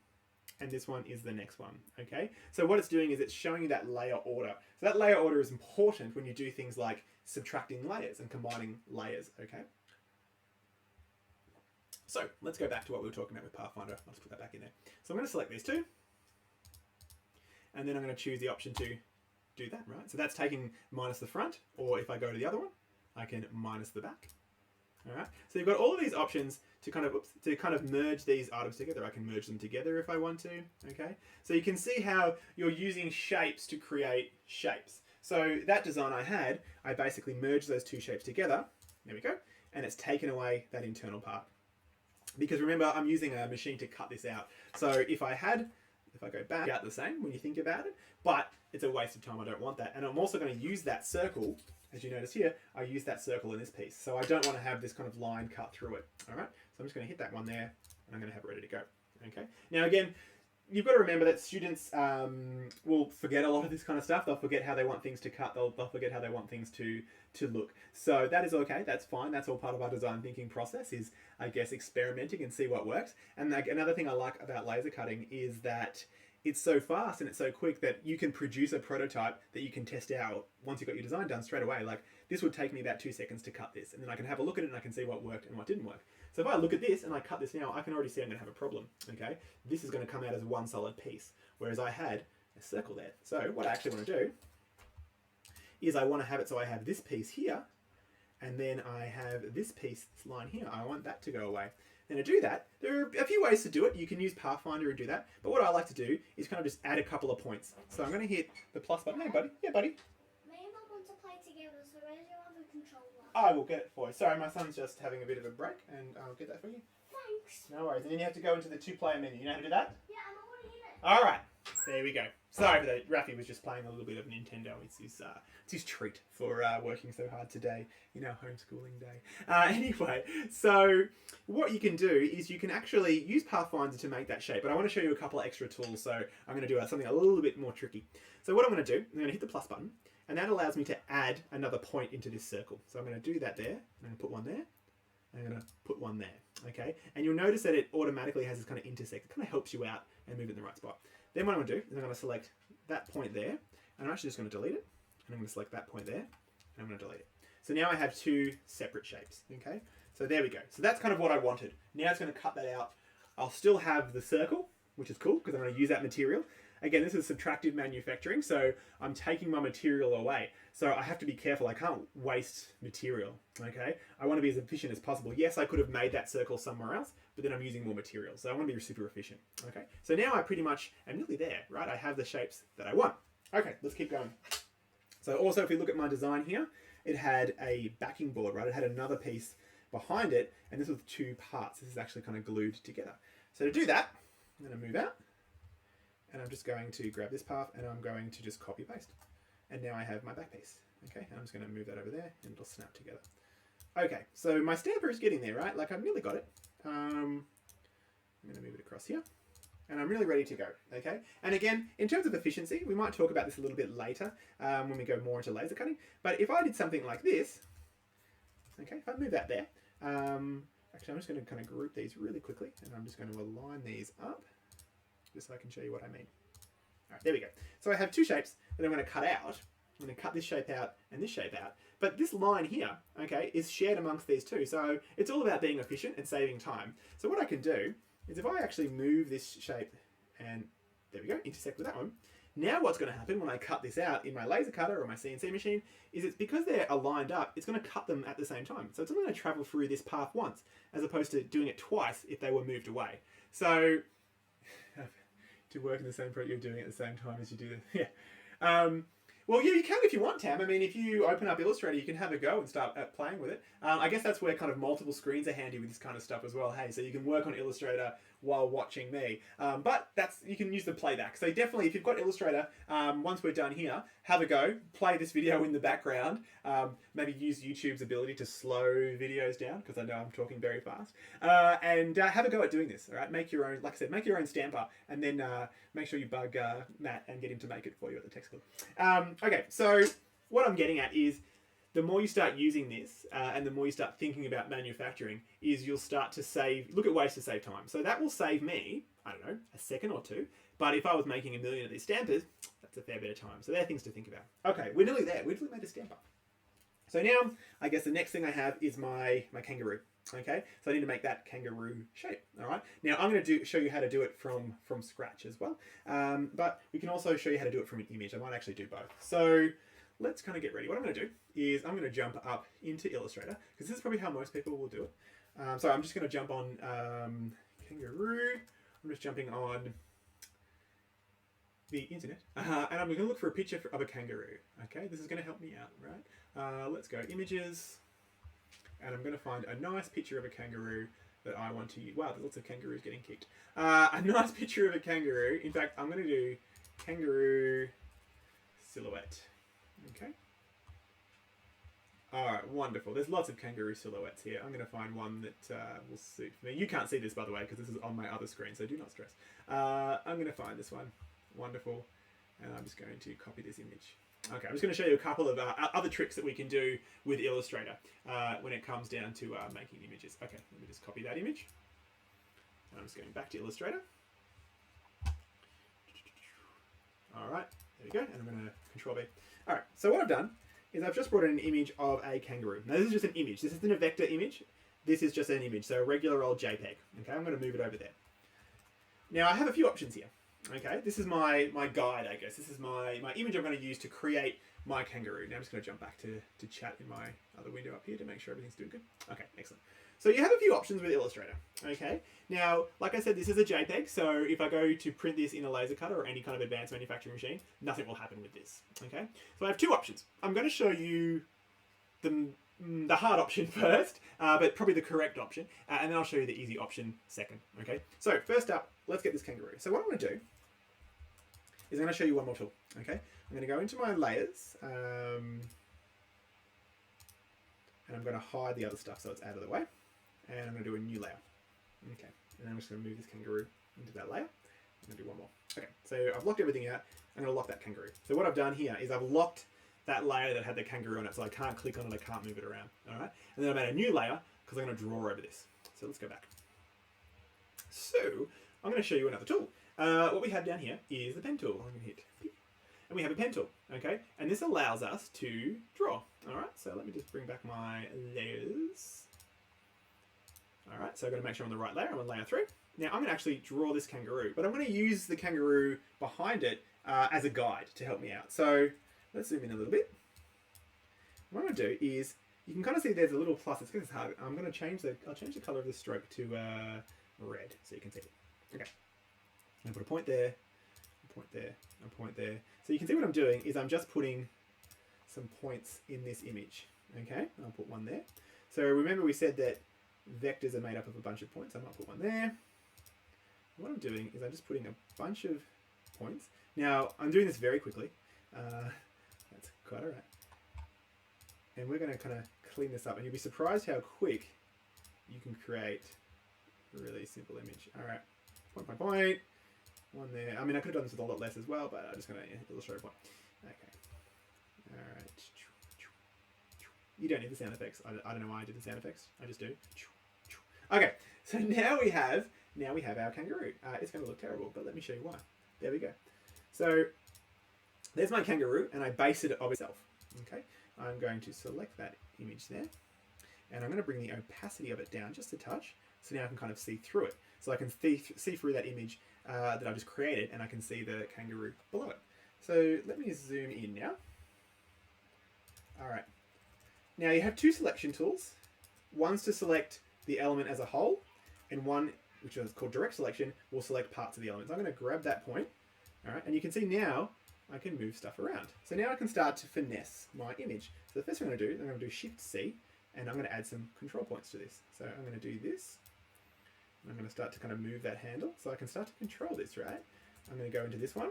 and this one is the next one. Okay, so what it's doing is it's showing you that layer order. So that layer order is important when you do things like subtracting layers and combining layers. Okay. So let's go back to what we were talking about with Pathfinder. I'll just put that back in there. So I'm going to select these two, and then I'm going to choose the option to do that, right? So that's taking minus the front, or if I go to the other one, I can minus the back. All right. So you've got all of these options to kind of merge these items together. I can merge them together if I want to. Okay. So you can see how you're using shapes to create shapes. So that design I had, I basically merged those two shapes together. There we go. And it's taken away that internal part. Because remember, I'm using a machine to cut this out. So if I go back, out the same when you think about it, but it's a waste of time. I don't want that. And I'm also going to use that circle. As you notice here, I use that circle in this piece. So I don't want to have this kind of line cut through it. All right. So I'm just going to hit that one there, and I'm going to have it ready to go. Okay. Now again, you've got to remember that students will forget a lot of this kind of stuff. They'll forget how they want things to cut. They'll forget how they want things to look. So that is okay. That's fine. That's all part of our design thinking process, is, I guess, experimenting and see what works. And like, another thing I like about laser cutting is that it's so fast and it's so quick that you can produce a prototype that you can test out once you've got your design done straight away. Like, this would take me about 2 seconds to cut this, and then I can have a look at it and I can see what worked and what didn't work. So if I look at this and I cut this now, I can already see I'm going to have a problem. Okay, this is going to come out as one solid piece, whereas I had a circle there. So what I actually want to do is I want to have it so I have this piece here, and then I have this piece, this line here. I want that to go away. And to do that, there are a few ways to do it. You can use Pathfinder and do that. But what I like to do is kind of just add a couple of points. So I'm going to hit the plus button. Hey, buddy. Yeah, buddy. Me and Mum want to play together, so where's your other controller? I will get it for you. Sorry, my son's just having a bit of a break, and I'll get that for you. Thanks. No worries. And then you have to go into the 2-player menu. You know how to do that? Yeah, I'm already in it. All right. There we go. Sorry for that. Rafi was just playing a little bit of Nintendo. It's his treat for working so hard today in our homeschooling day. Anyway, so what you can do is you can actually use Pathfinder to make that shape. But I want to show you a couple of extra tools. So I'm going to do something a little bit more tricky. So what I'm going to do, I'm going to hit the plus button. And that allows me to add another point into this circle. So I'm going to do that there. I'm going to put one there. I'm going to put one there. Okay, and you'll notice that it automatically has this kind of intersect. It kind of helps you out and move it in the right spot. Then what I'm going to do is I'm going to select that point there, and I'm actually just going to delete it. And I'm going to select that point there, and I'm going to delete it. So now I have two separate shapes. Okay, so there we go. So that's kind of what I wanted. Now it's going to cut that out. I'll still have the circle, which is cool because I'm going to use that material. Again, this is subtractive manufacturing, so I'm taking my material away. So I have to be careful. I can't waste material, okay? I want to be as efficient as possible. Yes, I could have made that circle somewhere else, but then I'm using more material. So I want to be super efficient, okay? So now I pretty much am nearly there, right? I have the shapes that I want. Okay, let's keep going. So also, if we look at my design here, it had a backing board, right? It had another piece behind it, and this was two parts. This is actually kind of glued together. So to do that, I'm going to move out. And I'm just going to grab this path and I'm going to just copy paste. And now I have my back piece. Okay, and I'm just going to move that over there and it'll snap together. Okay, so my stamper is getting there, right? Like I've nearly got it. I'm going to move it across here. And I'm really ready to go, okay? And again, in terms of efficiency, we might talk about this a little bit later when we go more into laser cutting. But if I did something like this, okay, if I move that there, actually I'm just going to kind of group these really quickly and I'm just going to align these up. Just so I can show you what I mean. All right, there we go. So I have two shapes that I'm going to cut out. I'm going to cut this shape out and this shape out. But this line here, okay, is shared amongst these two. So it's all about being efficient and saving time. So what I can do is if I actually move this shape and there we go, intersect with that one. Now what's going to happen when I cut this out in my laser cutter or my CNC machine is it's because they're aligned up, it's going to cut them at the same time. So it's only going to travel through this path once as opposed to doing it twice if they were moved away. So to work in the same project, you're doing it at the same time as you do it. Yeah. Well, yeah, you can if you want, Tam. I mean, if you open up Illustrator, you can have a go and start playing with it. I guess that's where kind of multiple screens are handy with this kind of stuff as well. Hey, so you can work on Illustrator while watching me. But you can use the playback. So definitely, if you've got Illustrator, once we're done here, have a go. Play this video in the background. Maybe use YouTube's ability to slow videos down because I know I'm talking very fast. And have a go at doing this. All right, make your own. Like I said, make your own stamper, and then make sure you bug Matt and get him to make it for you at the tech school. Okay, so what I'm getting at is the more you start using this and the more you start thinking about manufacturing is you'll start to look at ways to save time. So that will save me, I don't know, a second or two. But if I was making 1 million of these stampers, that's a fair bit of time. So there are things to think about. Okay, we're nearly there. We've made a stamper. So now, I guess the next thing I have is my kangaroo. Okay, so I need to make that kangaroo shape. All right. Now I'm going to show you how to do it from scratch as well. But we can also show you how to do it from an image. I might actually do both. So let's kind of get ready. What I'm going to do is I'm going to jump up into Illustrator because this is probably how most people will do it. So I'm just going to jump on kangaroo. I'm just jumping on the internet and I'm going to look for a picture of a kangaroo. Okay, this is going to help me out, right? Let's go images. And I'm going to find a nice picture of a kangaroo that I want to use. Wow, there's lots of kangaroos getting kicked. A nice picture of a kangaroo. In fact, I'm going to do kangaroo silhouette. Okay. Alright, wonderful. There's lots of kangaroo silhouettes here. I'm going to find one that will suit me. You can't see this, by the way, because this is on my other screen, so do not stress. I'm going to find this one. Wonderful. And I'm just going to copy this image. Okay, I'm just going to show you a couple of other tricks that we can do with Illustrator when it comes down to making images. Okay, let me just copy that image. And I'm just going back to Illustrator. Alright, there we go. And I'm going to Control V. Alright, so what I've done is I've just brought in an image of a kangaroo. Now this is just an image. This isn't a vector image. This is just an image, so a regular old JPEG. Okay, I'm going to move it over there. Now I have a few options here. Okay, this is my guide, I guess. This is my image I'm going to use to create my kangaroo. Now I'm just going to jump back to chat in my other window up here to make sure everything's doing good. Okay, excellent. So you have a few options with Illustrator. Okay, now, like I said, this is a JPEG, so if I go to print this in a laser cutter or any kind of advanced manufacturing machine, nothing will happen with this. Okay, so I have two options. I'm going to show you the hard option first, but probably the correct option, and then I'll show you the easy option second. Okay, so first up, let's get this kangaroo. So what I'm going to do is I'm going to show you one more tool. Okay, I'm going to go into my layers, and I'm going to hide the other stuff so it's out of the way, and I'm going to do a new layer. Okay, and I'm just going to move this kangaroo into that layer. I'm going to do one more. Okay, so I've locked everything out. I'm going to lock that kangaroo. So what I've done here is I've locked that layer that had the kangaroo on it, so I can't click on it, I can't move it around. All right, and then I made a new layer because I'm going to draw over this. So let's go back. So I'm going to show you another tool. What we have down here is the pen tool. I'm going to hit P, and we have a pen tool. Okay, and this allows us to draw. All right, so let me just bring back my layers. All right, so I've got to make sure I'm on the right layer. I'm on layer 3. Now I'm going to actually draw this kangaroo, but I'm going to use the kangaroo behind it as a guide to help me out. So let's zoom in a little bit. What I'm going to do is, you can kind of see there's a little plus. It's because it's hard. I'm going to change I'll change the color of the stroke to red so you can see it. Okay. I'm going to put a point there, a point there, a point there. So you can see what I'm doing is I'm just putting some points in this image. Okay, I'll put one there. So remember we said that vectors are made up of a bunch of points. I might put one there. What I'm doing is I'm just putting a bunch of points. Now I'm doing this very quickly. That's quite alright. And we're going to kind of clean this up, and you'll be surprised how quick you can create a really simple image. Alright, point, point, point. One there. I mean, I could have done this with a lot less as well, but I'm just going to illustrate a point. Okay. Alright. You don't need the sound effects. I don't know why I did the sound effects. I just do. Okay, so now we have our kangaroo. It's going to look terrible, but let me show you why. There we go. So there's my kangaroo, and I base it of itself. Okay, I'm going to select that image there, and I'm going to bring the opacity of it down just a touch, so now I can kind of see through it. So I can see through that image that I just created, and I can see the kangaroo below it. So let me zoom in now. All right. Now you have 2 selection tools. One's to select the element as a whole, and one, which is called direct selection, will select parts of the element. So I'm going to grab that point. All right, and you can see now I can move stuff around. So now I can start to finesse my image. So the first thing I'm going to do is I'm going to do Shift-C, and I'm going to add some control points to this. So I'm going to do this. I'm going to start to kind of move that handle, so I can start to control this, right? I'm going to go into this one,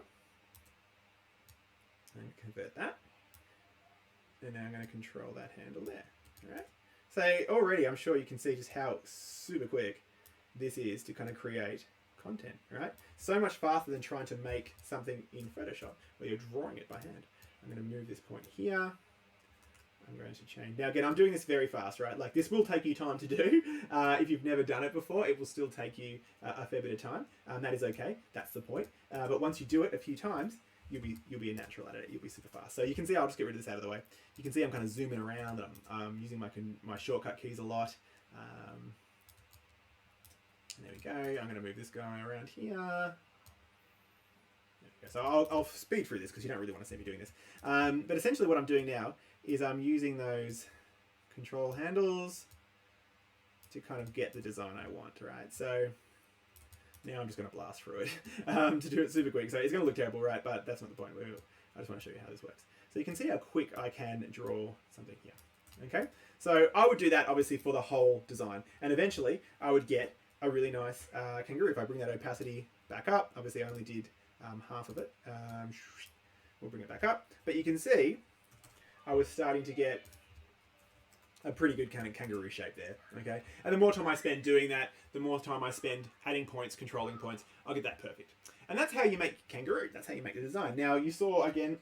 and convert that. And now I'm going to control that handle there, all right? So already I'm sure you can see just how super quick this is to kind of create content, right? So much faster than trying to make something in Photoshop where you're drawing it by hand. I'm going to move this point here. I'm going to change. Now again, I'm doing this very fast, right? Like this will take you time to do. If you've never done it before, it will still take you a fair bit of time. That is okay. That's the point. But once you do it a few times, you'll be a natural at it. You'll be super fast. So you can see, I'll just get rid of this out of the way. You can see I'm kind of zooming around. And I'm using my shortcut keys a lot. And there we go. I'm going to move this guy around here. There we go. So I'll speed through this because you don't really want to see me doing this. But essentially what I'm doing now is I'm using those control handles to kind of get the design I want, right? So now I'm just going to blast through it to do it super quick. So it's going to look terrible, right? But that's not the point. I just want to show you how this works. So you can see how quick I can draw something here. Okay, so I would do that obviously for the whole design, and eventually I would get a really nice kangaroo. If I bring that opacity back up, obviously I only did half of it. We'll bring it back up, but you can see I was starting to get a pretty good kind of kangaroo shape there, okay? And the more time I spend doing that, the more time I spend adding points, controlling points, I'll get that perfect. And that's how you make kangaroo. That's how you make the design. Now, you saw, again,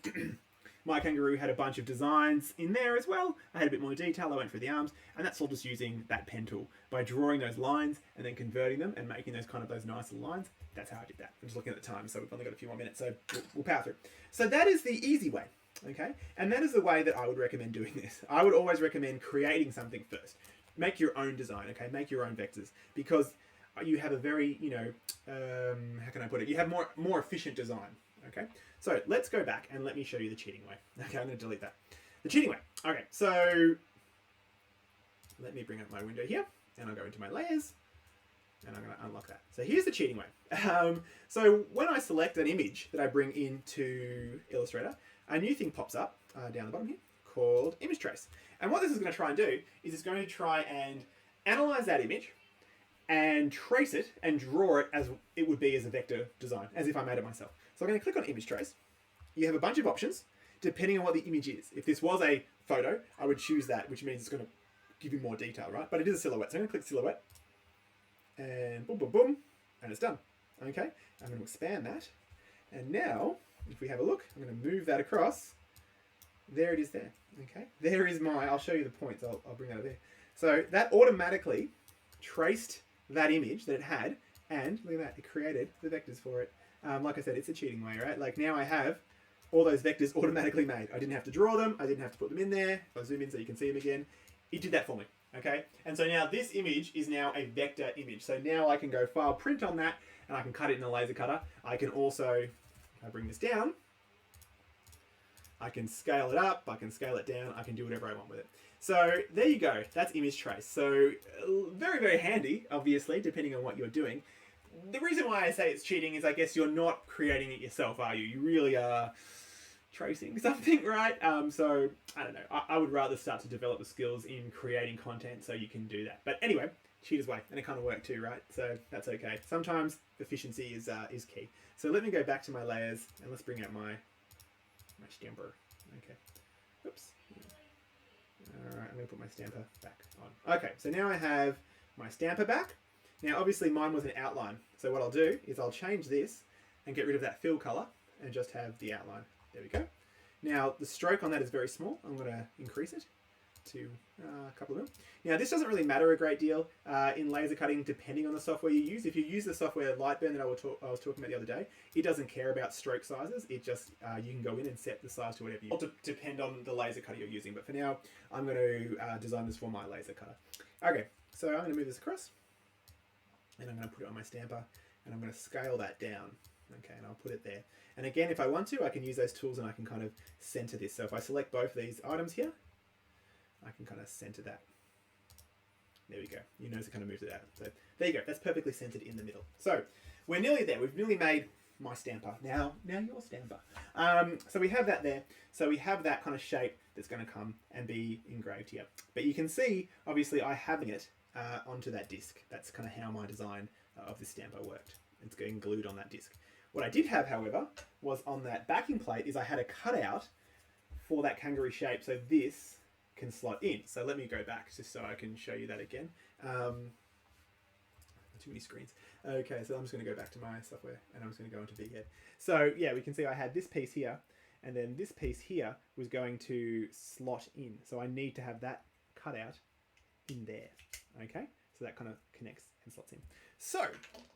my kangaroo had a bunch of designs in there as well. I had a bit more detail. I went through the arms, and that's all just using that pen tool. By drawing those lines and then converting them and making those kind of those nice little lines, that's how I did that. I'm just looking at the time, so we've only got a few more minutes, so we'll power through. So that is the easy way. Okay, and that is the way that I would recommend doing this. I would always recommend creating something first. Make your own design, okay? Make your own vectors, because you have a very, how can I put it? You have more efficient design, okay? So let's go back and let me show you the cheating way. Okay, I'm going to delete that. The cheating way. Okay, so let me bring up my window here, and I'll go into my layers, and I'm going to unlock that. So here's the cheating way. So when I select an image that I bring into Illustrator, a new thing pops up down the bottom here called Image Trace. And what this is going to try and do is it's going to try and analyze that image and trace it and draw it as it would be as a vector design, as if I made it myself. So I'm going to click on image trace. You have a bunch of options depending on what the image is. If this was a photo, I would choose that, which means it's going to give you more detail, right? But it is a silhouette. So I'm going to click silhouette. And boom, boom, boom. And it's done. Okay. I'm going to expand that. And now, if we have a look, I'm going to move that across. There it is there. Okay. There is my, I'll show you the points. I'll bring that over there. So that automatically traced that image that it had. And look at that. It created the vectors for it. Like I said, it's a cheating way, right? Like now I have all those vectors automatically made. I didn't have to draw them. I didn't have to put them in there. If I zoom in so you can see them again, it did that for me. Okay. And so now this image is now a vector image. So now I can go file print on that and I can cut it in a laser cutter. I can also, if I bring this down, I can scale it up, I can scale it down, I can do whatever I want with it. So there you go. That's image trace. So very, very handy, obviously, depending on what you're doing. The reason why I say it's cheating is I guess you're not creating it yourself, are you? You really are tracing something, right? So I don't know. I would rather start to develop the skills in creating content so you can do that. But anyway, cheater's way, and it kind of worked too, right? So that's okay. Sometimes efficiency is key. So let me go back to my layers and let's bring out my stamper. Okay. Oops. All right, I'm going to put my stamper back on. Okay, so now I have my stamper back. Now, obviously, mine was an outline. So what I'll do is I'll change this and get rid of that fill color and just have the outline. There we go. Now, the stroke on that is very small. I'm going to increase it to a couple of them. Now, this doesn't really matter a great deal in laser cutting, depending on the software you use. If you use the software Lightburn that I was talking about the other day, it doesn't care about stroke sizes. It just, you can go in and set the size to whatever you want. It'll depend on the laser cutter you're using. But for now, I'm going to design this for my laser cutter. Okay, so I'm going to move this across. And I'm going to put it on my stamper. And I'm going to scale that down. Okay, and I'll put it there. And again, if I want to, I can use those tools and I can kind of center this. So if I select both these items here, I can kind of center that. There we go. You notice it kind of moves it out. So there you go. That's perfectly centered in the middle. So we're nearly there. We've nearly made my stamper. Now your stamper. So we have that there. So we have that kind of shape that's going to come and be engraved here. But you can see, obviously, I having it onto that disc. That's kind of how my design of this stamper worked. It's getting glued on that disc. What I did have, however, was on that backing plate is I had a cutout for that kangaroo shape. So this can slot in. So let me go back just so I can show you that again. Too many screens. Okay, so I'm just going to go back to my software and I'm just going to go into Big Head. So yeah, we can see I had this piece here and then this piece here was going to slot in. So I need to have that cut out in there. Okay, so that kind of connects and slots in. So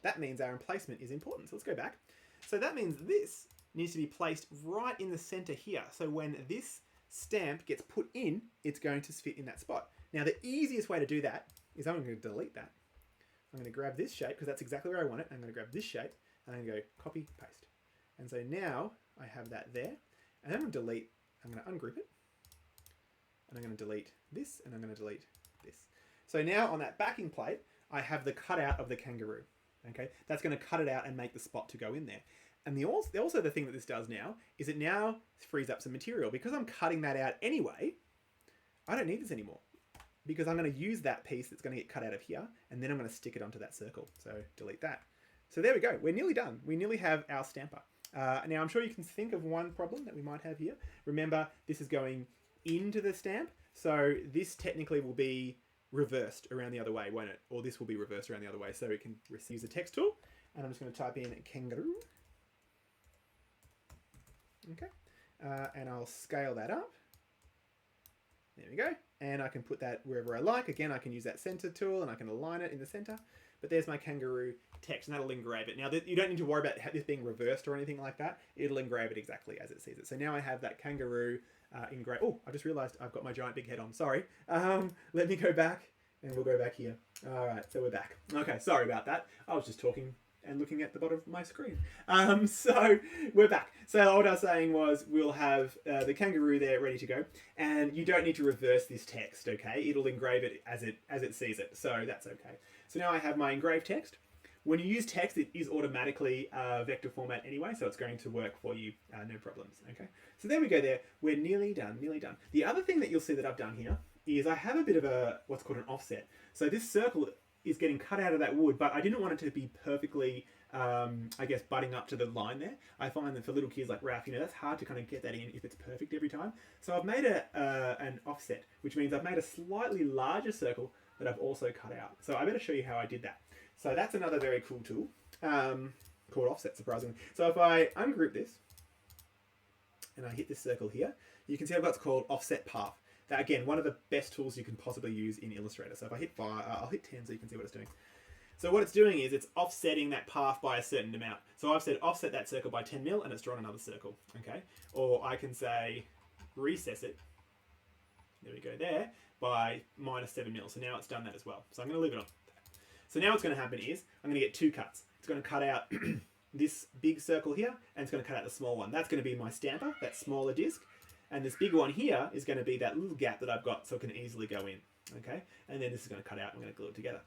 that means our emplacement is important. So let's go back. So that means this needs to be placed right in the center here. So when this stamp gets put in, it's going to fit in that spot. Now the easiest way to do that is I'm going to delete that. I'm going to grab this shape because that's exactly where I want it. I'm going to grab this shape and I'm going to go copy, paste. And so now I have that there. And I'm going to delete, I'm going to ungroup it. And I'm going to delete this and I'm going to delete this. So now on that backing plate, I have the cutout of the kangaroo. Okay, that's going to cut it out and make the spot to go in there. And also the thing that this does now is it now frees up some material. Because I'm cutting that out anyway, I don't need this anymore. Because I'm going to use that piece that's going to get cut out of here, and then I'm going to stick it onto that circle. So delete that. So there we go. We're nearly done. We nearly have our stamper. Now I'm sure you can think of one problem that we might have here. Remember, this is going into the stamp. So this technically will be reversed around the other way, won't it? Or this will be reversed around the other way. So we can use the text tool, and I'm just going to type in kangaroo. Okay, and I'll scale that up. There we go. And I can put that wherever I like. Again, I can use that center tool and I can align it in the center. But there's my kangaroo text and that'll engrave it. Now, you don't need to worry about this being reversed or anything like that. It'll engrave it exactly as it sees it. So now I have that kangaroo engraved. Oh, I just realized I've got my giant big head on. Sorry. Let me go back and we'll go back here. All right, so we're back. Okay, sorry about that. I was just talking and looking at the bottom of my screen. So we're back. So what I was saying was we'll have the kangaroo there ready to go, and you don't need to reverse this text, okay? It'll engrave it as it sees it, so that's okay. So now I have my engraved text. When you use text, it is automatically vector format anyway, so it's going to work for you, no problems, okay? So there we go there. We're nearly done, nearly done. The other thing that you'll see that I've done here is I have a bit of what's called an offset. So this circle is getting cut out of that wood, but I didn't want it to be perfectly I guess, butting up to the line there. I find that for little kids like Ralph, you know, that's hard to kind of get that in if it's perfect every time. So I've made an offset, which means I've made a slightly larger circle that I've also cut out. So I better show you how I did that. So that's another very cool tool called offset, surprisingly. So if I ungroup this and I hit this circle here, you can see I've got what's called offset path. That, again, one of the best tools you can possibly use in Illustrator. So if I hit 5, I'll hit 10 so you can see what it's doing. So what it's doing is it's offsetting that path by a certain amount. So I've said offset that circle by 10 mil and it's drawn another circle, okay? Or I can say recess it, there we go there, by minus 7 mil. So now it's done that as well. So I'm going to leave it on. So now what's going to happen is I'm going to get 2 cuts. It's going to cut out this big circle here and it's going to cut out the small one. That's going to be my stamper, that smaller disc. And this big one here is going to be that little gap that I've got so it can easily go in, okay? And then this is going to cut out and I'm going to glue it together.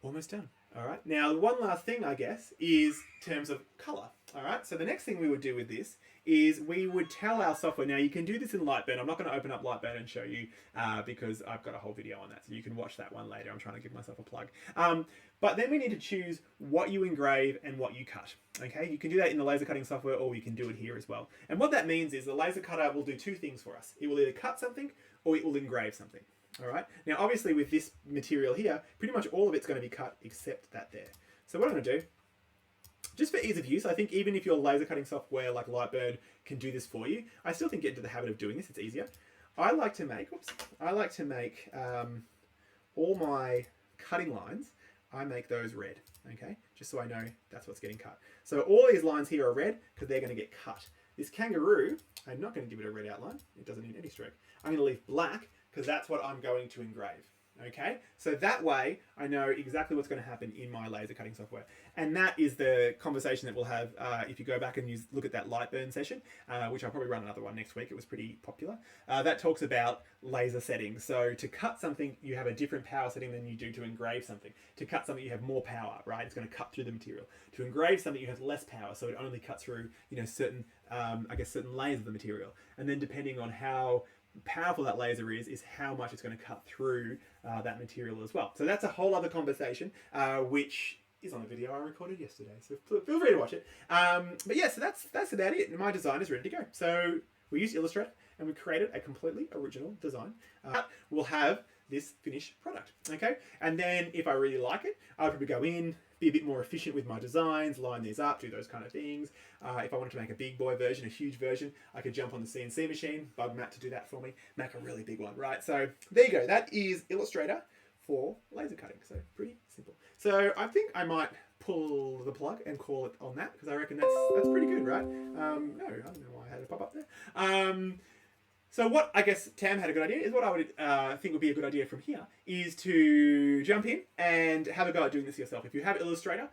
Almost done. All right. Now, one last thing, I guess, is in terms of color. All right. So the next thing we would do with this is we would tell our software. Now, you can do this in Lightburn. I'm not going to open up Lightburn and show you because I've got a whole video on that. So you can watch that one later. I'm trying to give myself a plug. But then we need to choose what you engrave and what you cut. Okay. You can do that in the laser cutting software or you can do it here as well. And what that means is the laser cutter will do 2 things for us. It will either cut something or it will engrave something. All right. Now, obviously, with this material here, pretty much all of it's going to be cut except that there. So what I'm going to do, just for ease of use, I think even if your laser cutting software like Lightburn can do this for you, I still think get into the habit of doing this. It's easier. I like to make, all my cutting lines, I make those red. Okay, just so I know that's what's getting cut. So all these lines here are red because they're going to get cut. This kangaroo, I'm not going to give it a red outline. It doesn't need any stroke. I'm going to leave black because that's what I'm going to engrave. Okay, so that way I know exactly what's going to happen in my laser cutting software. And that is the conversation that we'll have if you go back and look at that Lightburn session, which I'll probably run another one next week. It was pretty popular. That talks about laser settings. So to cut something, you have a different power setting than you do to engrave something. To cut something, you have more power, right? It's going to cut through the material. To engrave something, you have less power, so it only cuts through, you know, certain, certain layers of the material. And then depending on how powerful that laser is how much it's going to cut through that material as well. So that's a whole other conversation, which is on a video I recorded yesterday. So feel free to watch it. But yeah, so that's about it. My design is ready to go. So we used Illustrator and we created a completely original design. We'll have this finished product, okay? And then if I really like it, I'll probably go in, be a bit more efficient with my designs, line these up, do those kind of things. If I wanted to make a big boy version, a huge version, I could jump on the CNC machine, bug Matt to do that for me, make a really big one, right? So there you go. That is Illustrator for laser cutting. So pretty simple. So I think I might pull the plug and call it on that because I reckon that's pretty good, right? No, I don't know why I had it pop up there. So what I guess Tam had a good idea is what I would think would be a good idea from here is to jump in and have a go at doing this yourself. If you have Illustrator,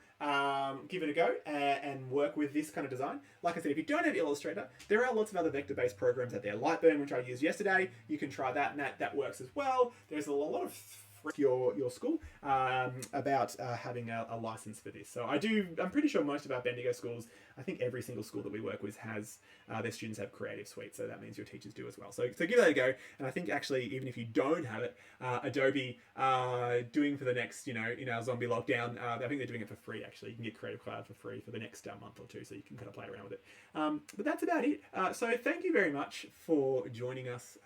give it a go and work with this kind of design. Like I said, if you don't have Illustrator, there are lots of other vector-based programs out there. Lightburn, which I used yesterday, you can try that and that works as well. There's a lot of your school about having a license for this. So I'm pretty sure most of our Bendigo schools, I think every single school that we work with has their students have Creative Suite, so that means your teachers do as well. So give that a go. And I think actually even if you don't have it, Adobe doing for the next, in our zombie lockdown, I think they're doing it for free actually. You can get Creative Cloud for free for the next month or two, so you can kind of play around with it. But that's about it. So thank you very much for joining us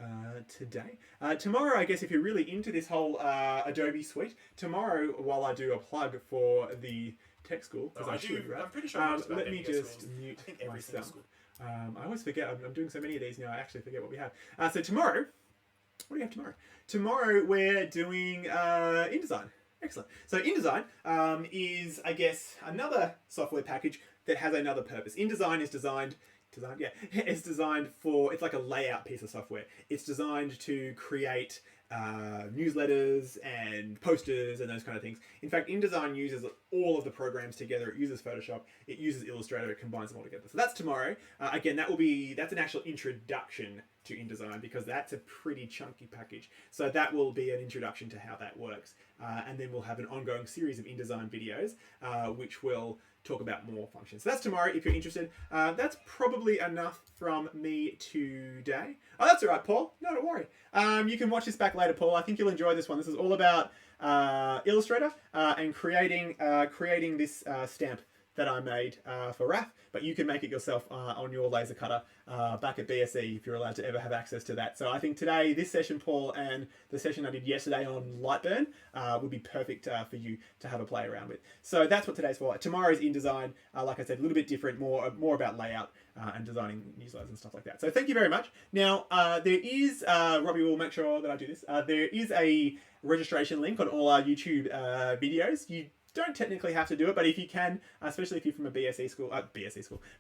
today. Tomorrow, I guess if you're really into this whole Adobe suite, tomorrow while I do a plug for the tech school, because I should, right? I'm pretty sure let me just mute myself. I always forget, I'm doing so many of these now, I actually forget what we have. So tomorrow, what do we have tomorrow? Tomorrow we're doing InDesign. Excellent. So InDesign is, I guess, another software package that has another purpose. InDesign is it's designed for, it's like a layout piece of software. It's designed to create newsletters and posters and those kind of things. In fact, InDesign uses all of the programs together. It uses Photoshop, it uses Illustrator, it combines them all together. So that's tomorrow. Again, that's an actual introduction to InDesign because that's a pretty chunky package. So that will be an introduction to how that works. And then we'll have an ongoing series of InDesign videos, which will talk about more functions. So that's tomorrow if you're interested. That's probably enough from me today. Oh, that's all right, Paul. No, don't worry. You can watch this back later, Paul. I think you'll enjoy this one. This is all about Illustrator and creating this stamp that I made for RAF, but you can make it yourself on your laser cutter back at BSE if you're allowed to ever have access to that. So I think today, this session, Paul, and the session I did yesterday on Lightburn would be perfect for you to have a play around with. So that's what today's for. Tomorrow's InDesign, like I said, a little bit different, more about layout and designing newsletters and stuff like that. So thank you very much. Now, there is, Robbie will make sure that I do this, there is a registration link on all our YouTube videos. You don't technically have to do it, but if you can, especially if you're from a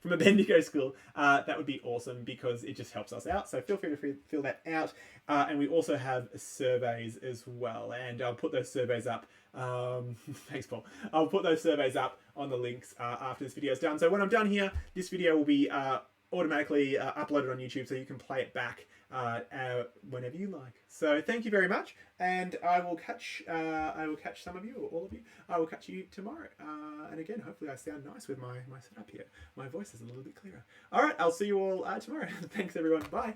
from a Bendigo school, that would be awesome because it just helps us out. So feel free to fill that out. And we also have surveys as well, and I'll put those surveys up. Thanks, Paul. I'll put those surveys up on the links after this video is done. So when I'm done here, this video will be automatically uploaded on YouTube, so you can play it back whenever you like. So thank you very much, and I will catch some of you, or all of you. I will catch you tomorrow. And again, hopefully I sound nice with my setup here. My voice is a little bit clearer. All right, I'll see you all tomorrow. Thanks, everyone. Bye.